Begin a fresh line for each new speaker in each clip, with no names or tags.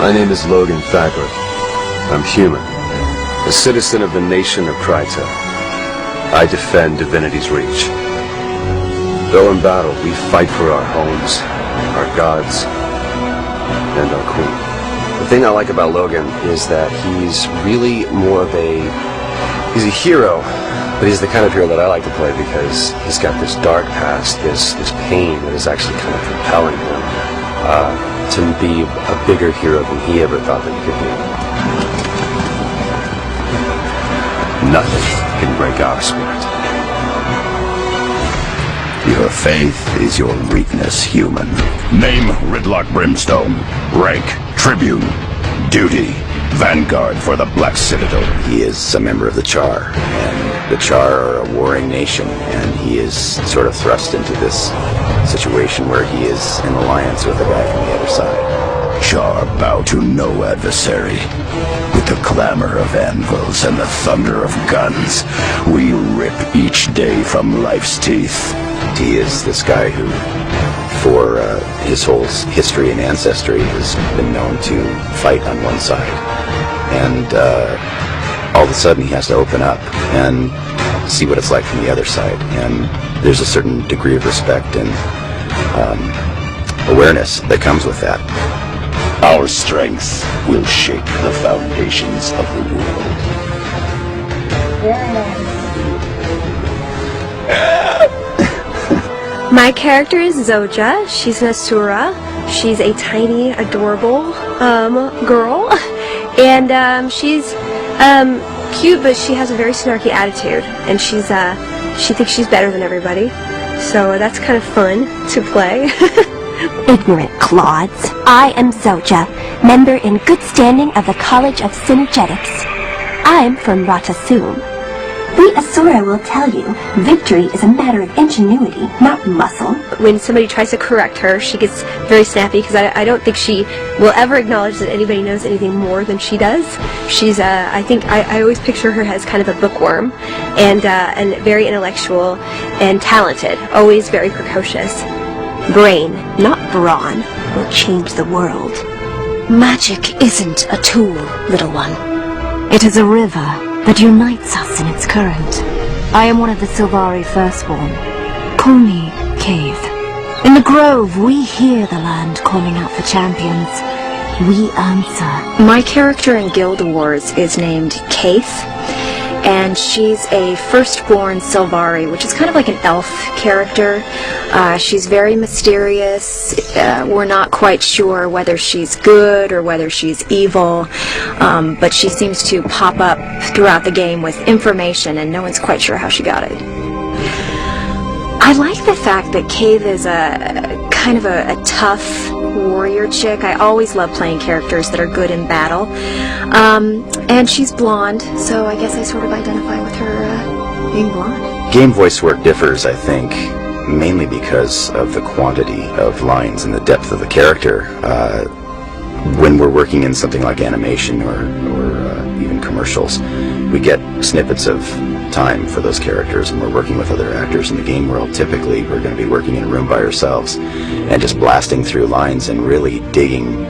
My name is Logan Thackler. I'm human, a citizen of the nation of Kryta. I defend Divinity's reach. Though in battle, we fight for our homes, our gods, and our queen. The thing I like about Logan is that he's really more of he's a hero, but he's the kind of hero that I like to play because he's got this dark past, this pain that is actually kind of compelling him to be a bigger hero than he ever thought that he could be. Nothing can break our spirit.
Your faith is your weakness, human. Name Ridlock Brimstone. Rank Tribune. Duty Vanguard for the Black Citadel. He is a member of the Char, and the Char are a warring nation, and he is sort of thrust into this situation where he is in alliance with a guy from the other side. Char bow to no adversary. With the clamor of anvils and the thunder of guns, we rip each day from life's teeth. He is this guy who, for his whole history and ancestry, has been known to fight on one side. And all of a sudden he has to open up and see what it's like from the other side. And there's a certain degree of respect and awareness that comes with that. Our strength will shake the foundations of the world.
My character is Zoja. She's an Asura. She's a tiny, adorable girl, and she's cute, but she has a very snarky attitude, and she thinks she's better than everybody. So that's kind of fun to play.
Ignorant clods. I am Zoja, member in good standing of the College of Synergetics. I'm from Ratasum. The Asura will tell you, victory is a matter of ingenuity, not muscle.
When somebody tries to correct her, she gets very snappy because I don't think she will ever acknowledge that anybody knows anything more than she does. She's, I think, I always picture her as kind of a bookworm and very intellectual and talented, always very precocious.
Brain, not brawn, will change the world.
Magic isn't a tool, little one. It is a river that unites us in its current. I am one of the Sylvari Firstborn. Call me Cave. In the Grove, we hear the land calling out for champions. We answer.
My character in Guild Wars is named Kaith, and she's a firstborn Sylvari, which is kind of like an elf character. She's very mysterious. We're not quite sure whether she's good or whether she's evil, but she seems to pop up throughout the game with information, and no one's quite sure how she got it. I like the fact that Cave is a kind of a tough warrior chick. I always love playing characters that are good in battle. And she's blonde, so I guess I sort of identify with her being blonde.
Game voice work differs, I think, mainly because of the quantity of lines and the depth of the character. When we're working in something like animation or even commercials, we get snippets of time for those characters, and we're working with other actors in the game world. Typically, we're going to be working in a room by ourselves and just blasting through lines and really digging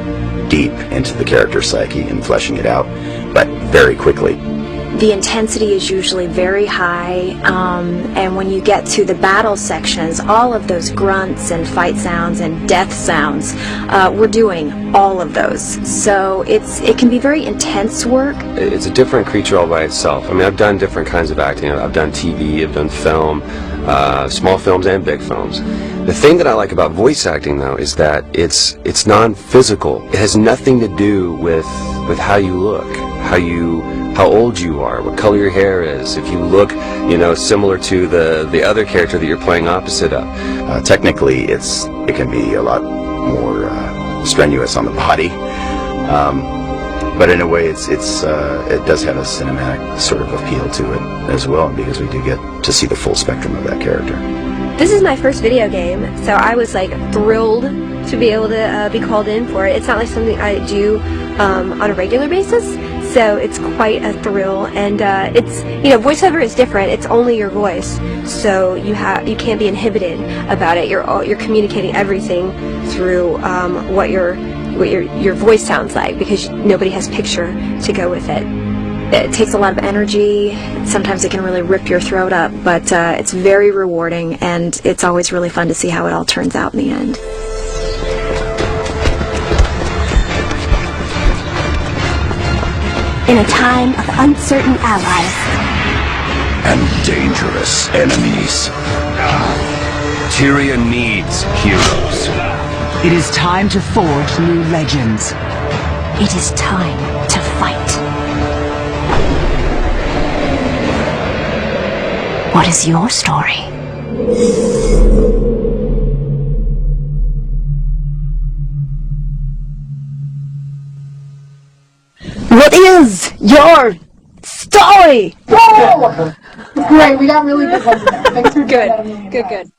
deep into the character psyche and fleshing it out, but very quickly.
The intensity is usually very high, and when you get to the battle sections, all of those grunts and fight sounds and death sounds, we're doing all of those. So it can be very intense work.
It's a different creature all by itself. I mean, I've done different kinds of acting. I've done TV, I've done film, small films and big films. The thing that I like about voice acting, though, is that it's non-physical. It has nothing to do with how you look, how old you are, what color your hair is, if you look, similar to the other character that you're playing opposite of.
Technically, it can be a lot more strenuous on the body, but in a way, it does have a cinematic sort of appeal to it as well, because we do get to see the full spectrum of that character.
This is my first video game, so I was like thrilled to be able to be called in for it. It's not like something I do on a regular basis, so it's quite a thrill. And it's, voiceover is different. It's only your voice, so you can't be inhibited about it. You're communicating everything through what what your voice sounds like, because nobody has picture to go with it.
It takes a lot of energy. Sometimes it can really rip your throat up, but it's very rewarding, and it's always really fun to see how it all turns out in the end.
In a time of uncertain allies
and dangerous enemies,
Tyria needs heroes.
It is time to forge new legends.
It is time to fight. What is your story?
What is your story?
Great, we got really good ones. Thanks for
Good, good, good.